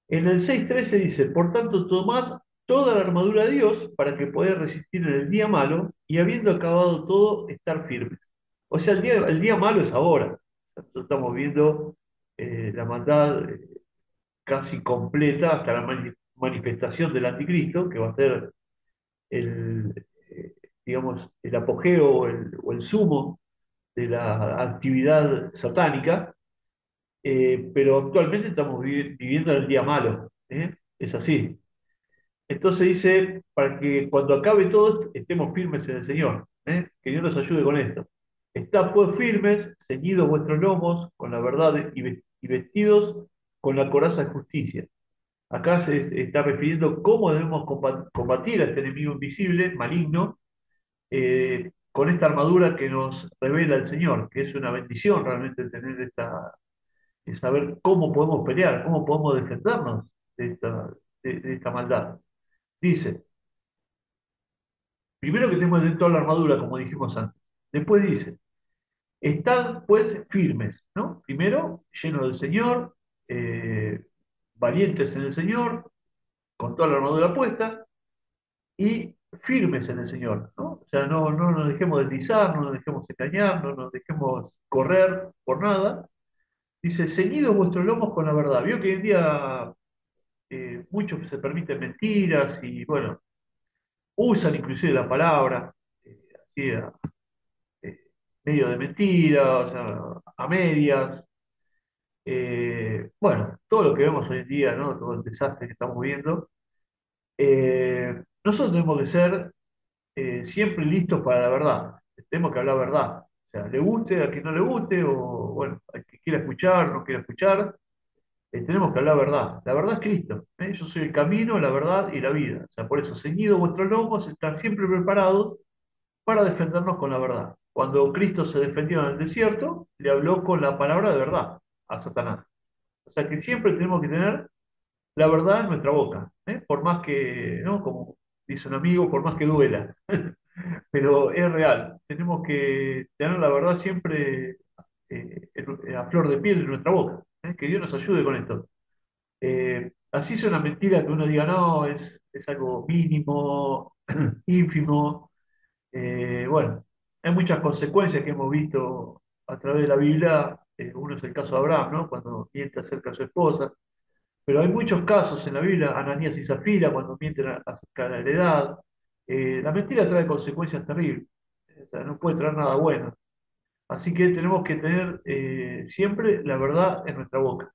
En el 6:13 dice, por tanto, tomad toda la armadura de Dios para que podáis resistir en el día malo y habiendo acabado todo, estar firmes. O sea, el día malo es ahora. Nosotros estamos viendo la maldad casi completa hasta la manifestación del anticristo, que va a ser el, eh, digamos, el apogeo o el sumo de la actividad satánica, pero actualmente estamos viviendo el día malo, ¿eh? Es así. Entonces dice, para que cuando acabe todo estemos firmes en el Señor, ¿eh? Que Dios nos ayude con esto. Estad pues firmes, ceñidos vuestros lomos con la verdad y vestidos con la coraza de justicia. Acá se está refiriendo cómo debemos combatir a este enemigo invisible, maligno, con esta armadura que nos revela el Señor, que es una bendición realmente tener y saber cómo podemos pelear, cómo podemos defendernos de esta maldad. Dice, primero que tenemos que tener toda la armadura, como dijimos antes. Después dice, estad pues firmes, ¿no? Primero, llenos del Señor, eh, valientes en el Señor, con toda la armadura puesta, y firmes en el Señor, ¿no? O sea, no nos dejemos deslizar, no nos dejemos engañar, no nos dejemos correr por nada. Dice, ceñidos vuestros lomos con la verdad. Vio que hoy en día muchos se permiten mentiras y, bueno, usan inclusive la palabra, así, eh, medio de mentira, o sea, a medias. Bueno, todo lo que vemos hoy en día, ¿no? Todo el desastre que estamos viendo. Nosotros tenemos que ser siempre listos para la verdad. Tenemos que hablar verdad. O sea, le guste, a quien no le guste, o bueno, a quien quiera escuchar, no quiera escuchar, tenemos que hablar verdad. La verdad es Cristo. ¿Eh? Yo soy el camino, la verdad y la vida. O sea, por eso, ceñidos vuestros lomos, estar siempre preparados para defendernos con la verdad. Cuando Cristo se defendió en el desierto, le habló con la palabra de verdad a Satanás. O sea que siempre tenemos que tener la verdad en nuestra boca, ¿eh? Por más que, ¿no? Como dice un amigo, por más que duela. Pero es real. Tenemos que tener la verdad siempre a flor de piel en nuestra boca. ¿Eh? Que Dios nos ayude con esto. Así es una mentira que uno diga, no, es algo mínimo, ínfimo. Bueno, hay muchas consecuencias que hemos visto a través de la Biblia. Uno es el caso de Abraham, ¿no? Cuando miente acerca de su esposa. Pero hay muchos casos en la Biblia, Ananías y Zafira, cuando mienten acerca de la heredad. La mentira trae consecuencias terribles. O sea, no puede traer nada bueno. Así que tenemos que tener siempre la verdad en nuestra boca.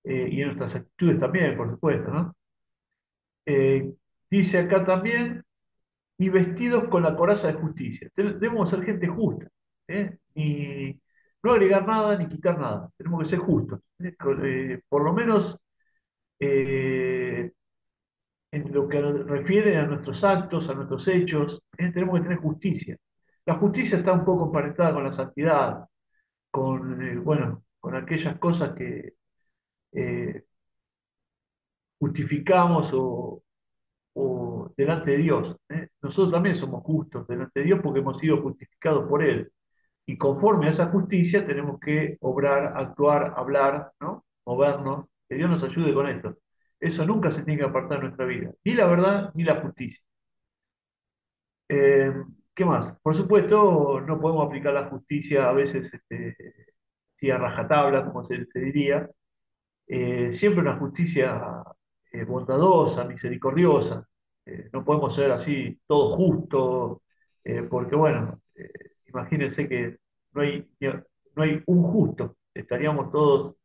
Y en nuestras actitudes también, por supuesto, ¿no? Eh, Dice acá también, y vestidos con la coraza de justicia. Debemos ser gente justa, ¿eh? Ni no agregar nada ni quitar nada. Tenemos que ser justos, ¿eh? Por lo menos eh, en lo que refiere a nuestros actos, a nuestros hechos, tenemos que tener justicia. La justicia está un poco emparentada con la santidad, bueno, con aquellas cosas que eh, justificamos o delante de Dios, ¿eh? Nosotros también somos justos delante de Dios porque hemos sido justificados por Él. Y conforme a esa justicia tenemos que obrar, actuar, hablar, ¿no? Movernos. Que Dios nos ayude con esto. Eso nunca se tiene que apartar de nuestra vida. Ni la verdad ni la justicia. Eh, ¿Qué más? Por supuesto, no podemos aplicar la justicia a veces sí, a rajatabla, como se diría. Siempre una justicia bondadosa, misericordiosa. No podemos ser así, todo justo, porque bueno, imagínense que no hay un justo, estaríamos todos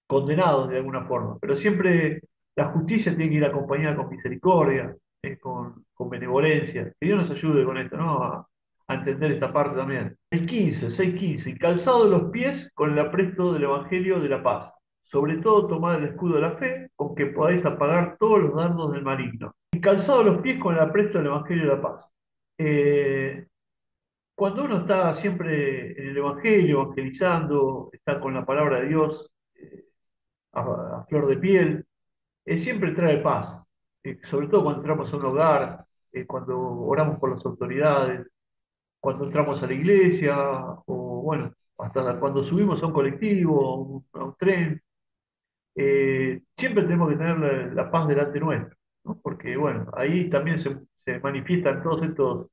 condenados de alguna forma. Pero siempre la justicia tiene que ir acompañada con misericordia, con benevolencia. Que Dios nos ayude con esto, ¿no? A entender esta parte también. El 15, 6:15, y calzado los pies con el apresto del Evangelio de la paz. Sobre todo tomad el escudo de la fe, con que podáis apagar todos los dardos del maligno. Y calzado los pies con el apresto del Evangelio de la paz. Eh, Cuando uno está siempre en el Evangelio, evangelizando, está con la palabra de Dios a flor de piel, siempre trae paz. Sobre todo cuando entramos a un hogar, cuando oramos por las autoridades, cuando entramos a la iglesia, o bueno, hasta cuando subimos a un colectivo, a un tren. siempre tenemos que tener la paz delante nuestro, ¿no? Porque, bueno, ahí también se manifiestan todos estos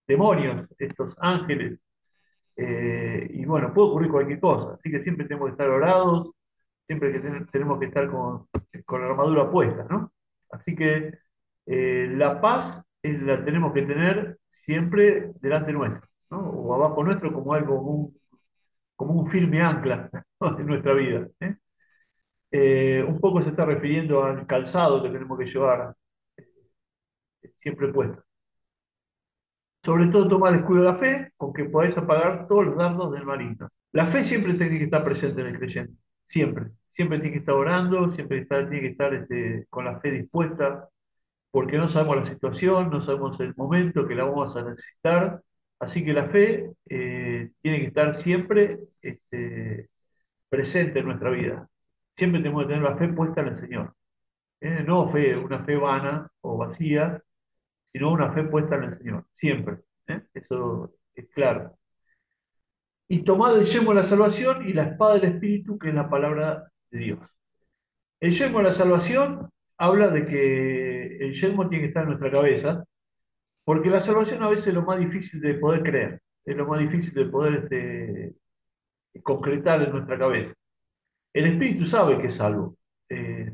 demonios, estos ángeles, y bueno, puede ocurrir cualquier cosa, así que siempre tenemos que estar orados, siempre que tenemos que estar con la armadura puesta, ¿no? Así que la paz la tenemos que tener siempre delante nuestro, ¿no? O abajo nuestro como algo, como un firme ancla, ¿no? En nuestra vida, ¿eh? Un poco se está refiriendo al calzado que tenemos que llevar siempre puesto. Sobre todo toma el escudo de la fe, con que podéis apagar todos los dardos del maligno. La fe siempre tiene que estar presente en el creyente, siempre. Siempre tiene que estar orando, siempre tiene que estar con la fe dispuesta, porque no sabemos la situación, no sabemos el momento que la vamos a necesitar. Así que la fe tiene que estar siempre presente en nuestra vida. Siempre tenemos que tener la fe puesta en el Señor. No fe, una fe vana o vacía, sino una fe puesta en el Señor, siempre. Eso es claro. Y tomad el yelmo de la salvación y la espada del Espíritu, que es la palabra de Dios. El yelmo de la salvación habla de que el yelmo tiene que estar en nuestra cabeza, porque la salvación a veces es lo más difícil de poder creer, es lo más difícil de poder concretar en nuestra cabeza. El Espíritu sabe que es salvo,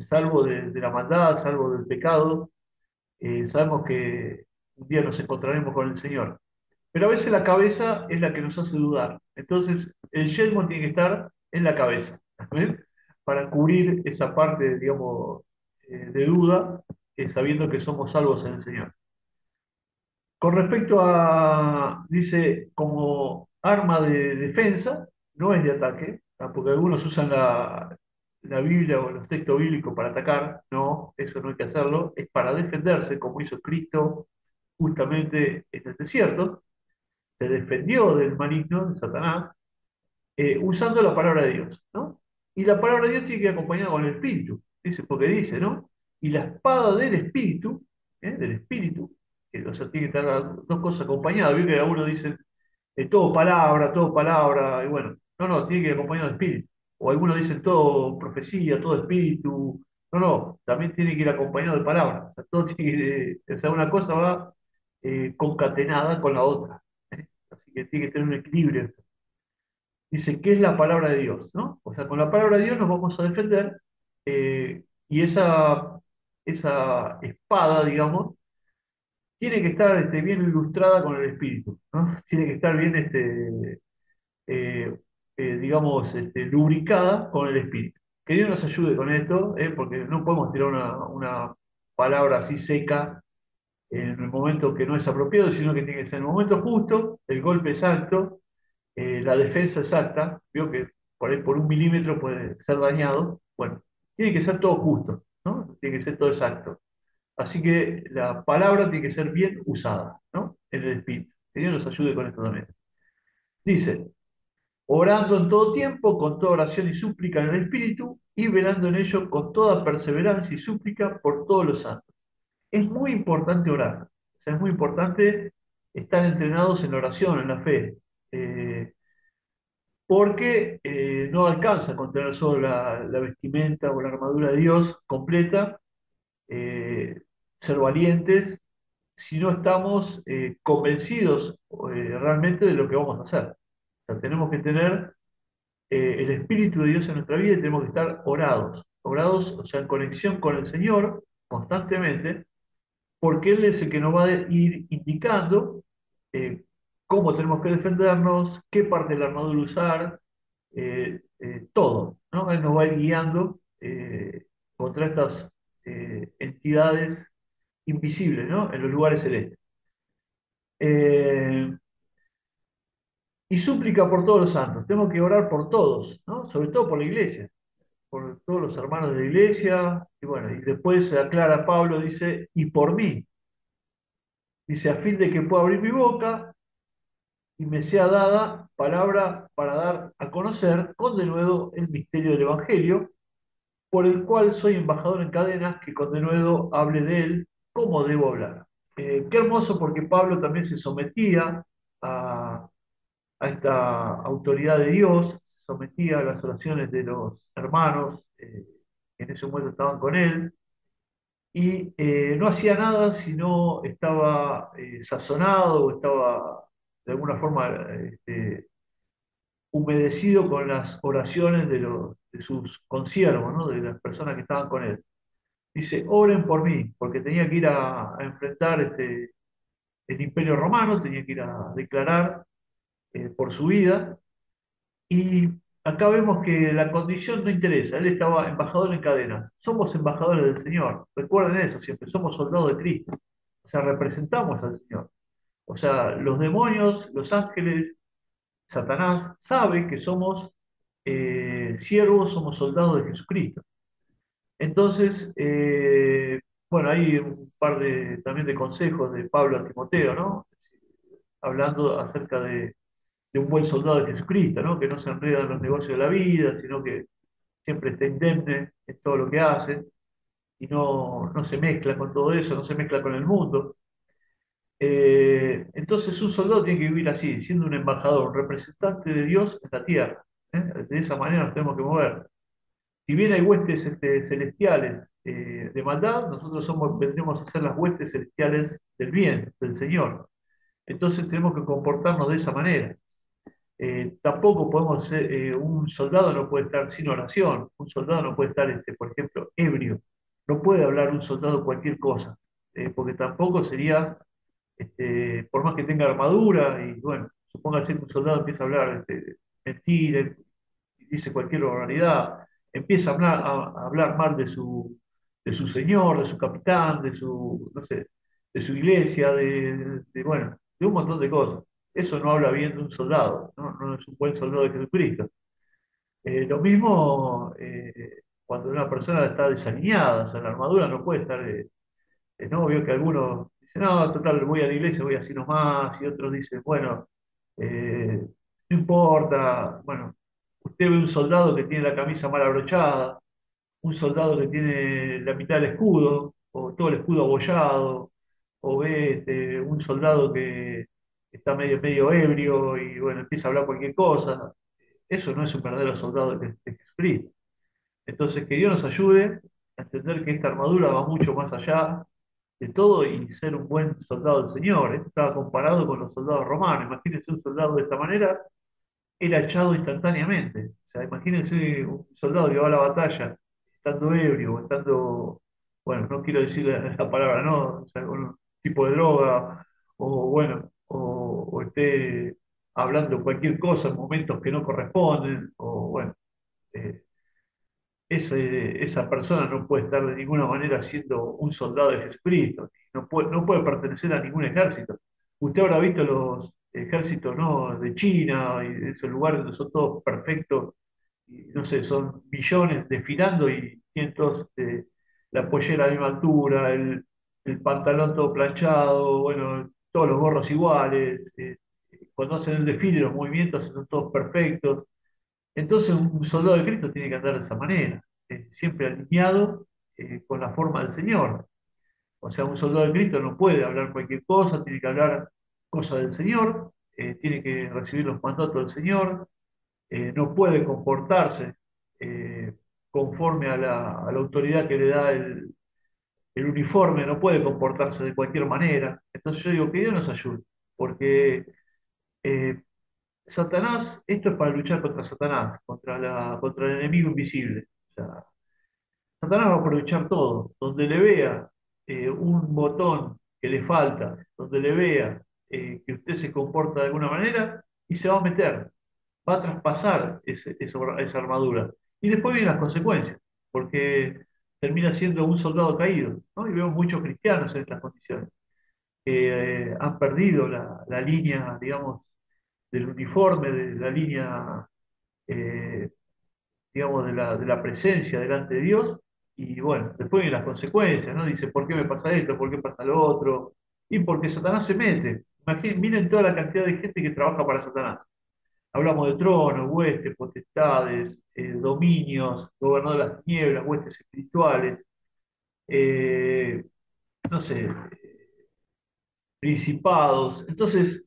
salvo de la maldad, salvo del pecado, sabemos que un día nos encontraremos con el Señor. Pero a veces la cabeza es la que nos hace dudar. Entonces, el yelmo tiene que estar en la cabeza, ¿ven? Para cubrir esa parte, digamos, de duda, sabiendo que somos salvos en el Señor. Con respecto a, dice, como arma de defensa, no es de ataque, porque algunos usan la Biblia o los textos bíblicos para atacar. No, eso no hay que hacerlo, es para defenderse, como hizo Cristo justamente en el desierto, se defendió del maligno, de Satanás, usando la palabra de Dios, ¿no? Y la palabra de Dios tiene que ir acompañada con el Espíritu, dice, porque dice, ¿no? Y la espada del Espíritu, o sea, tiene que estar las dos cosas acompañadas. Vio que algunos dicen, todo palabra, y bueno, no, tiene que ir acompañado de Espíritu. O algunos dicen todo profecía, todo Espíritu. No, también tiene que ir acompañado de palabra. O sea, todo tiene o sea, una cosa va concatenada con la otra, ¿eh? Así que tiene que tener un equilibrio. Dice, ¿qué es la palabra de Dios? ¿No? O sea, con la palabra de Dios nos vamos a defender, y esa espada, digamos, tiene que estar bien ilustrada con el Espíritu, ¿no? Tiene que estar bien, digamos, lubricada con el Espíritu. Que Dios nos ayude con esto, porque no podemos tirar una palabra así seca en el momento que no es apropiado, sino que tiene que ser en el momento justo, el golpe exacto, la defensa exacta. Veo que por ahí por un milímetro puede ser dañado. Bueno, tiene que ser todo justo, ¿no? Tiene que ser todo exacto. Así que la palabra tiene que ser bien usada, ¿no? En el Espíritu. Que Dios nos ayude con esto también. Dice, orando en todo tiempo, con toda oración y súplica en el Espíritu, y velando en ello con toda perseverancia y súplica por todos los santos. Es muy importante orar. O sea, es muy importante estar entrenados en la oración, en la fe. Porque no alcanza con tener solo la vestimenta o la armadura de Dios completa, eh, ser valientes, si no estamos convencidos realmente de lo que vamos a hacer. O sea, tenemos que tener el Espíritu de Dios en nuestra vida y tenemos que estar orados, o sea, en conexión con el Señor constantemente, porque Él es el que nos va a ir indicando eh, cómo tenemos que defendernos, qué parte de la armadura usar, todo, ¿no? Él nos va a ir guiando contra estas entidades invisibles, ¿no? En los lugares celestes. Eh, y súplica por todos los santos. Tenemos que orar por todos, ¿no? Sobre todo por la iglesia, por todos los hermanos de la iglesia. Y bueno, y después se aclara Pablo, dice, y por mí. Dice, a fin de que pueda abrir mi boca y me sea dada palabra para dar a conocer con denuedo el misterio del Evangelio, por el cual soy embajador en cadenas, que con denuedo hable de él como debo hablar. Qué hermoso, porque Pablo también se sometía a esta autoridad de Dios, se sometía a las oraciones de los hermanos, que en ese momento estaban con él, y no hacía nada si no estaba sazonado o estaba de alguna forma humedecido con las oraciones de sus consiervos, ¿no? De las personas que estaban con él. Dice, oren por mí, porque tenía que ir a enfrentar el Imperio Romano, tenía que ir a declarar por su vida. Y acá vemos que la condición no interesa. Él estaba embajador en cadena. Somos embajadores del Señor. Recuerden eso siempre. Somos soldados de Cristo. O sea, representamos al Señor. O sea, los demonios, los ángeles, Satanás, sabe que somos siervos, somos soldados de Jesucristo. Entonces, bueno, hay un par también de consejos de Pablo a Timoteo, ¿no? Hablando acerca de un buen soldado de Jesucristo, ¿no? Que no se enreda en los negocios de la vida, sino que siempre está indemne en todo lo que hace y no se mezcla con todo eso, no se mezcla con el mundo. Entonces un soldado tiene que vivir así, siendo un embajador, un representante de Dios en la tierra. ¿Eh? De esa manera nos tenemos que mover. Si bien hay huestes celestiales de maldad, nosotros vendremos a ser las huestes celestiales del bien, del Señor. Entonces tenemos que comportarnos de esa manera. Tampoco podemos ser, un soldado no puede estar sin oración, un soldado no puede estar, por ejemplo, ebrio, no puede hablar un soldado cualquier cosa, porque tampoco sería, por más que tenga armadura, y bueno, supóngase que un soldado empieza a hablar mentiras, dice cualquier barbaridad, empieza a hablar mal de su señor, de su capitán, de su, no sé, de su iglesia, bueno, de un montón de cosas. Eso no habla bien de un soldado, ¿no? No es un buen soldado de Jesucristo. Lo mismo cuando una persona está desalineada, o sea, la armadura no puede estar, no, veo que algunos dicen, no, total, voy a la iglesia, voy así nomás, y otros dicen, bueno, eh, no importa, bueno, usted ve un soldado que tiene la camisa mal abrochada, un soldado que tiene la mitad del escudo, o todo el escudo abollado, o ve un soldado que está medio ebrio y bueno, empieza a hablar cualquier cosa. Eso no es un verdadero soldado de Jesucristo. Entonces, que Dios nos ayude a entender que esta armadura va mucho más allá de todo y ser un buen soldado del Señor. Esto estaba comparado con los soldados romanos. Imagínense un soldado de esta manera, era echado instantáneamente. O sea, imagínense un soldado que va a la batalla estando ebrio o estando, bueno, no quiero decir la palabra, ¿no? O sea, con un tipo de droga o bueno, o esté hablando cualquier cosa en momentos que no corresponden o bueno. eh, esa persona no puede estar de ninguna manera siendo un soldado de Jesucristo, no puede pertenecer a ningún ejército. Usted habrá visto los ejércitos, ¿no? De China y de esos lugares donde son todos perfectos, y, no sé, son millones desfilando y tienen todos la pollera a la misma altura, el pantalón todo planchado, bueno, todos los gorros iguales, cuando hacen el desfile los movimientos son todos perfectos. Entonces, un soldado de Cristo tiene que andar de esa manera, siempre alineado con la forma del Señor. O sea, un soldado de Cristo no puede hablar cualquier cosa, tiene que hablar cosas del Señor, tiene que recibir los mandatos del Señor, no puede comportarse eh, conforme a la autoridad que le da el uniforme, no puede comportarse de cualquier manera. Entonces yo digo que Dios nos ayude, porque eh, Satanás, esto es para luchar contra Satanás, contra el enemigo invisible. O sea, Satanás va a aprovechar todo, donde le vea un botón que le falta, donde le vea que usted se comporta de alguna manera, y se va a meter, va a traspasar esa armadura. Y después vienen las consecuencias, porque termina siendo un soldado caído, ¿no? Y vemos muchos cristianos en estas condiciones, que han perdido la línea, digamos, del uniforme, de la línea, eh, digamos, de la presencia delante de Dios, y bueno, después vienen las consecuencias, ¿no? Dice, ¿por qué me pasa esto? ¿Por qué pasa lo otro? Y porque Satanás se mete. Imaginen, miren toda la cantidad de gente que trabaja para Satanás. Hablamos de tronos, huestes, potestades, dominios, gobernador de las tinieblas, huestes espirituales, eh, no sé, principados. Entonces,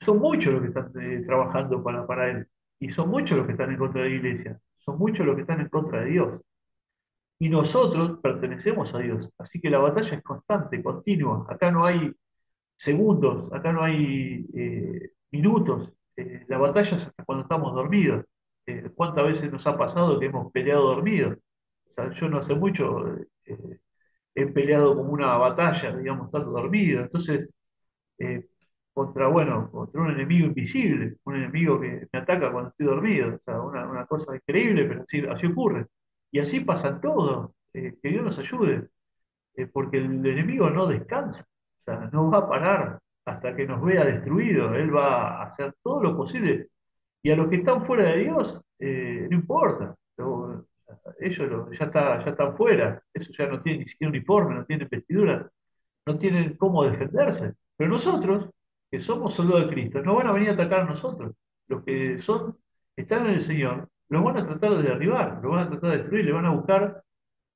son muchos los que están trabajando para él. Y son muchos los que están en contra de la iglesia. Son muchos los que están en contra de Dios. y nosotros pertenecemos a Dios. Así que la batalla es constante, continua. Acá no hay segundos, acá no hay minutos. La batalla es hasta cuando estamos dormidos. ¿Cuántas veces nos ha pasado que hemos peleado dormidos? O sea, yo no hace mucho he peleado como una batalla, digamos, estando dormido. Entonces, eh, contra un enemigo invisible, un enemigo que me ataca cuando estoy dormido. O sea, una cosa increíble, pero así ocurre. Y así pasa todo. Que Dios nos ayude, porque el enemigo no descansa, o sea, no va a parar hasta que nos vea destruidos. Él va a hacer todo lo posible. Y a los que están fuera de Dios, no importa. Ya están fuera. Eso ya no tiene ni siquiera uniforme, no tienen vestidura, no tienen cómo defenderse. Pero nosotros, que somos soldados de Cristo, no van a venir a atacar a nosotros. Los que están en el Señor, los van a tratar de derribar, los van a tratar de destruir, le van a buscar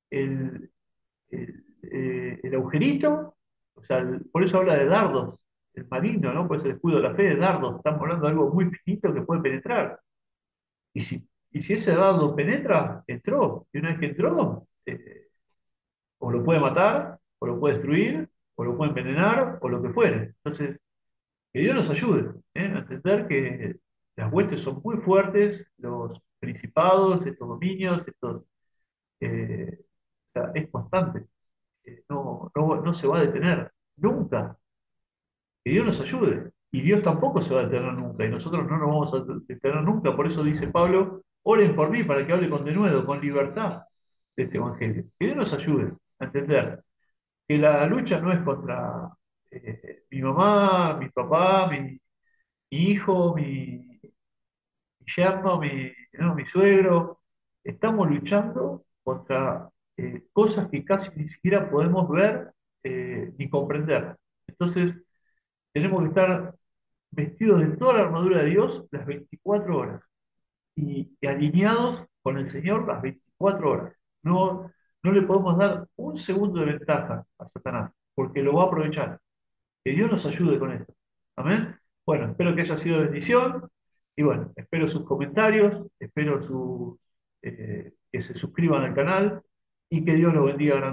el, el agujerito, o sea, por eso habla de dardos, el maligno, ¿no? Pues el escudo de la fe de dardos, estamos hablando de algo muy finito que puede penetrar. Y si ese dardo penetra, entró, y una vez que entró, o lo puede matar, o lo puede destruir, o lo puede envenenar, o lo que fuere. Entonces, que Dios nos ayude, a entender que las huestes son muy fuertes, los principados, estos dominios, o sea, es constante, no se va a detener, nunca. Que Dios nos ayude. Y Dios tampoco se va a detener nunca, y nosotros no nos vamos a detener nunca. Por eso dice Pablo, oren por mí para que hable con denuedo, con libertad de este evangelio. Que Dios nos ayude a entender que la lucha no es contra mi mamá, mi papá, mi hijo, mi yerno, no, mi suegro. Estamos luchando contra cosas que casi ni siquiera podemos ver ni comprender. Entonces, tenemos que estar vestidos de toda la armadura de Dios las 24 horas y alineados con el Señor las 24 horas. No, no le podemos dar un segundo de ventaja a Satanás, porque lo va a aprovechar. Que Dios nos ayude con esto. Amén. Bueno, espero que haya sido de bendición y bueno, espero sus comentarios, espero que se suscriban al canal y que Dios los bendiga grandemente.